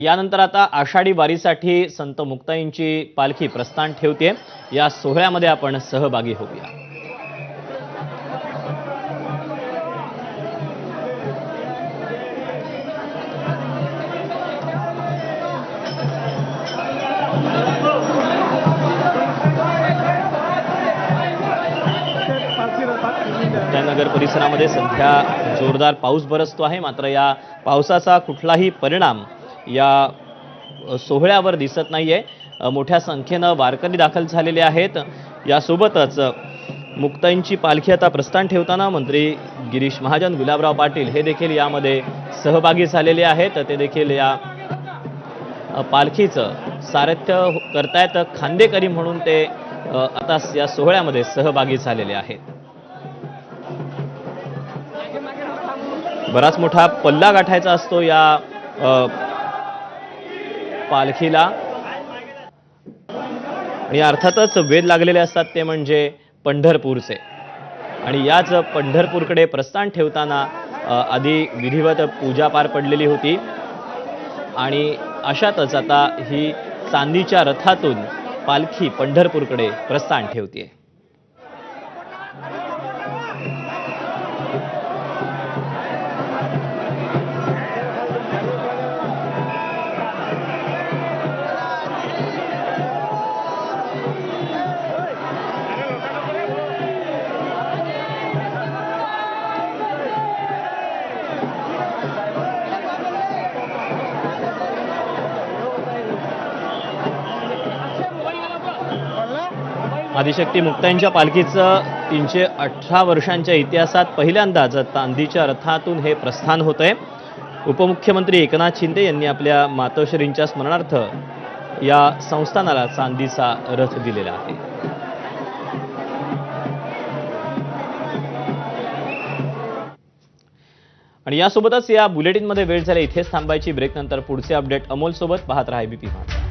यानंतर आता आषाढी वारीसाठी संत मुक्ताईंची पालखी प्रस्थान ठेवते। या सोहळ्यामध्ये आपण सहभागी होऊया। नगर परिसरामध्ये सध्या जोरदार पाऊस बरसतो आहे, मात्र या पावसाचा कुठलाही परिणाम या सोहळ्यावर दिसत नाहीये। मोठ्या संख्येने वारकरी दाखल झालेले आहेत। यासोबतच मुक्ताईंची पालखी आता प्रस्थान ठेवताना मंत्री गिरीश महाजन, गुलाबराव पाटील हे देखील यामध्ये सहभागी झालेले आहेत। ते देखील या पालखीचं सारथ्य करतायत। खांदेकरी म्हणून ते आता या सोहळ्यामध्ये सहभागी झालेले आहेत। बराच मोठा पल्ला गाठायचा असतो या पालखीला आणि अर्थातच वेध लागलेले असतात ते म्हणजे पंढरपूरचे। आणि याच पंढरपूरकडे प्रस्थान ठेवताना आधी विधिवत पूजा पार पडलेली होती आणि अशातच आता ही चांदीच्या रथातून पालखी पंढरपूरकडे प्रस्थान ठेवते। आदिशक्ती मुक्ताईंच्या पालखीचं 318 वर्षांच्या इतिहासात पहिल्यांदाच चांदीच्या रथातून हे प्रस्थान होतंय। उपमुख्यमंत्री एकनाथ शिंदे यांनी आपल्या मातोश्रींच्या स्मरणार्थ या संस्थानाला चांदीचा रथ दिलेला आहे। आणि यासोबतच या बुलेटिनमध्ये वेळ झाली इथेच थांबायची। ब्रेक नंतर पुढचे अपडेट अमोल सोबत पाहत रहा एबीपी माझा।